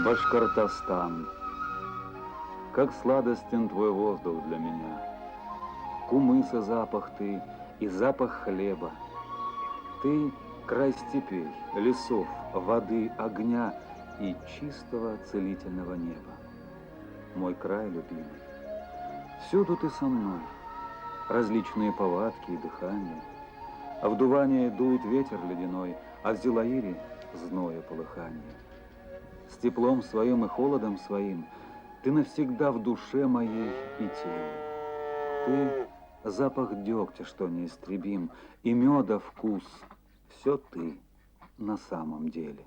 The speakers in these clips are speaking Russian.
Башкортостан, как сладостен твой воздух для меня. Кумыса запах ты и запах хлеба. Ты край степей, лесов, воды, огня и чистого целительного неба. Мой край любимый, всюду ты со мной. Различные повадки и дыхания. А в Дуване дует ветер ледяной, а в Зилаире зноя полыхание. С теплом своим и холодом своим ты навсегда в душе моей и теле. Ты запах дегтя, что неистребим, и меда вкус. Все ты на самом деле.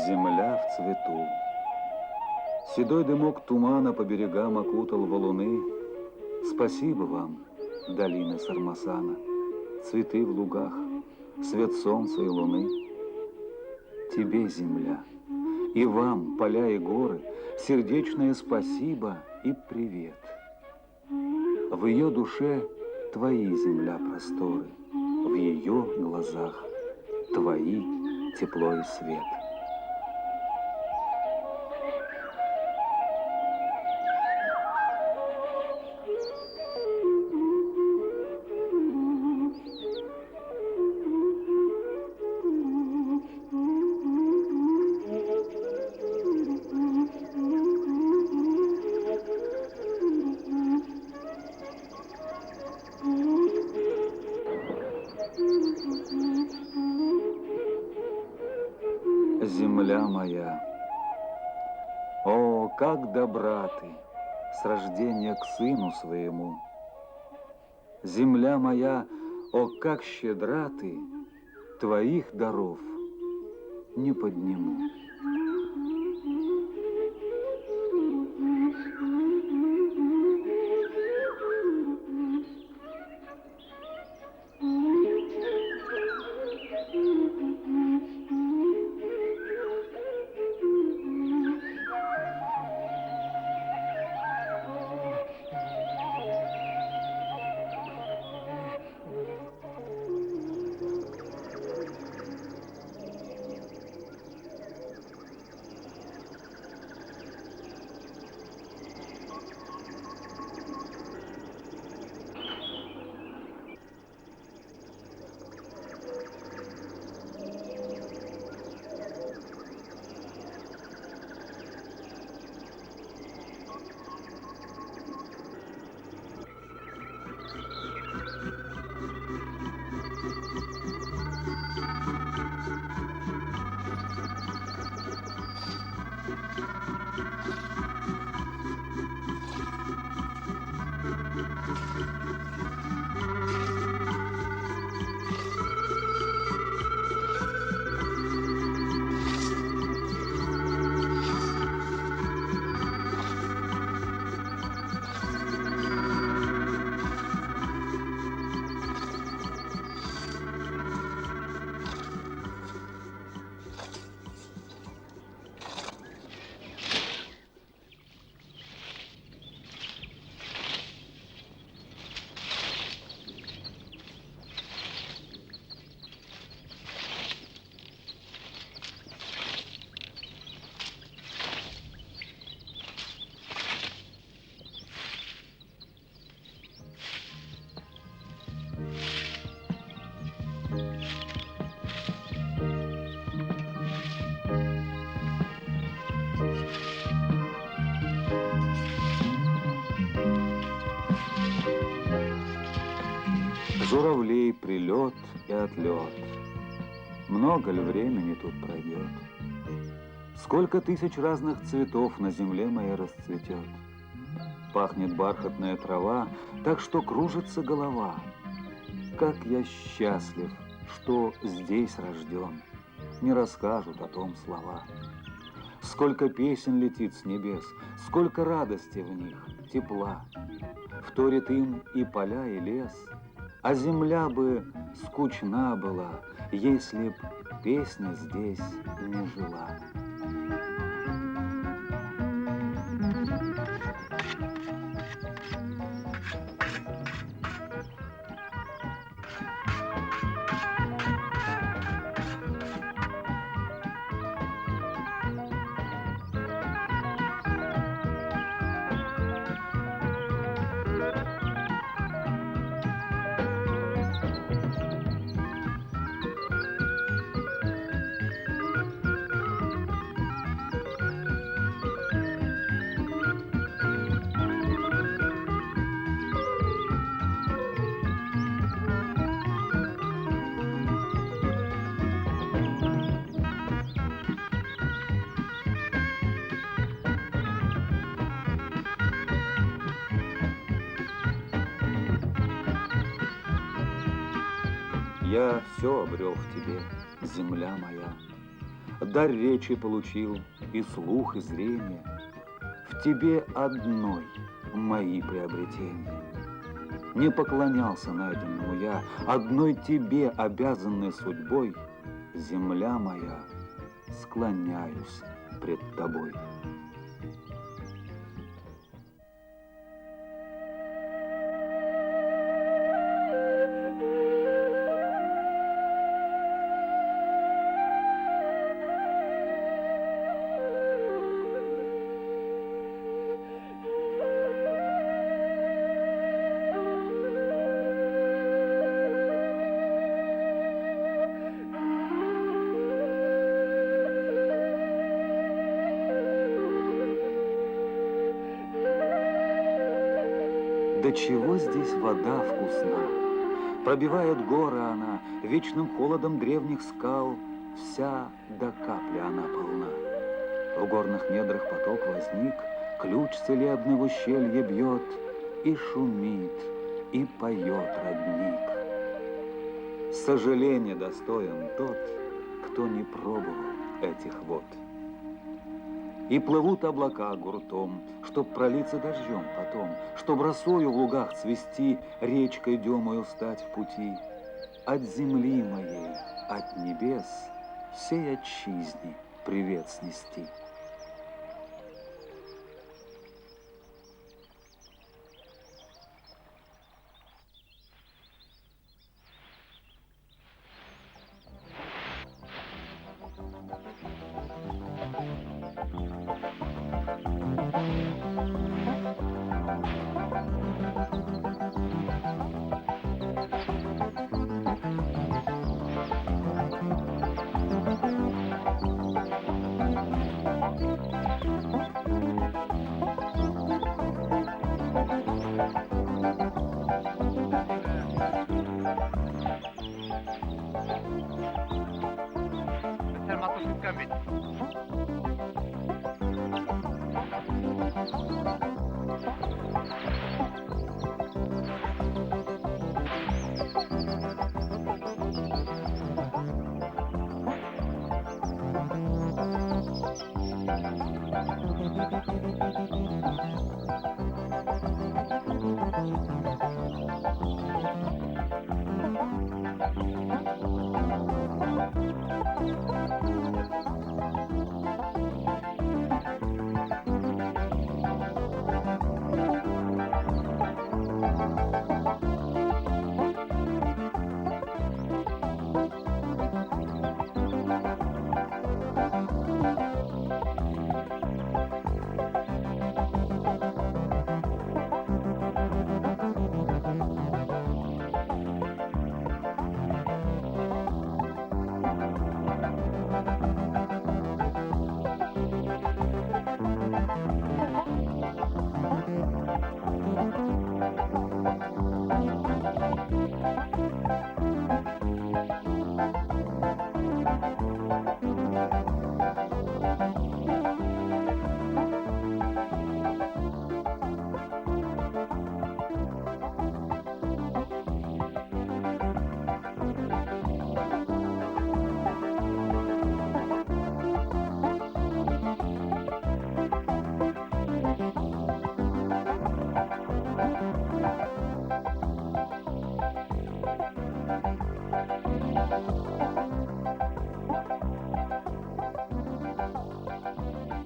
Земля в цвету. Седой дымок тумана по берегам окутал валуны. Спасибо вам, долина Сармасана, цветы в лугах, свет солнца и луны. Тебе, земля, и вам, поля и горы, сердечное спасибо и привет. В ее душе твои, земля, просторы, в ее глазах твои тепло и свет. Земля моя, о, как добра ты, с рождения к сыну своему, Земля моя, о, как щедра ты, твоих даров не подниму. Журавлей прилет и отлет. Много ли времени тут пройдет? Сколько тысяч разных цветов на земле моей расцветет? Пахнет бархатная трава, так что кружится голова. Как я счастлив, что здесь рожден, не расскажут о том слова. Сколько песен летит с небес, сколько радости в них, тепла. Вторит им и поля, и лес, а земля бы скучна была, если б песня здесь не жила. Я все обрел в тебе, земля моя. Дар речи получил, и слух, и зрение. В тебе одной мои приобретения. Не поклонялся найденному я, одной тебе, обязанной судьбой, земля моя, склоняюсь пред тобой. До чего здесь вода вкусна? Пробивает горы она, вечным холодом древних скал, вся до капли она полна. В горных недрах поток возник, ключ целебный в ущелье бьет и шумит, и поет родник. Сожаление достоин тот, кто не пробовал этих вод. И плывут облака гуртом, чтоб пролиться дождем потом, чтоб росою в лугах цвести, речкой демою стать в пути. От земли моей, от небес, всей отчизне привет снести.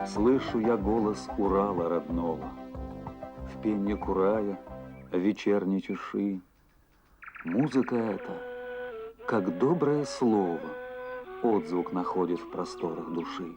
Слышу я голос Урала родного, в пенье курая, в вечерней тиши. Музыка эта, как доброе слово, отзвук находит в просторах души.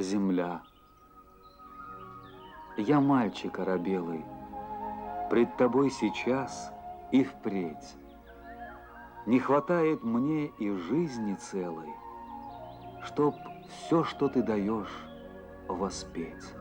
земля. Я мальчик оробелый, пред тобой сейчас и впредь. Не хватает мне и жизни целой, чтоб все, что ты даешь, воспеть.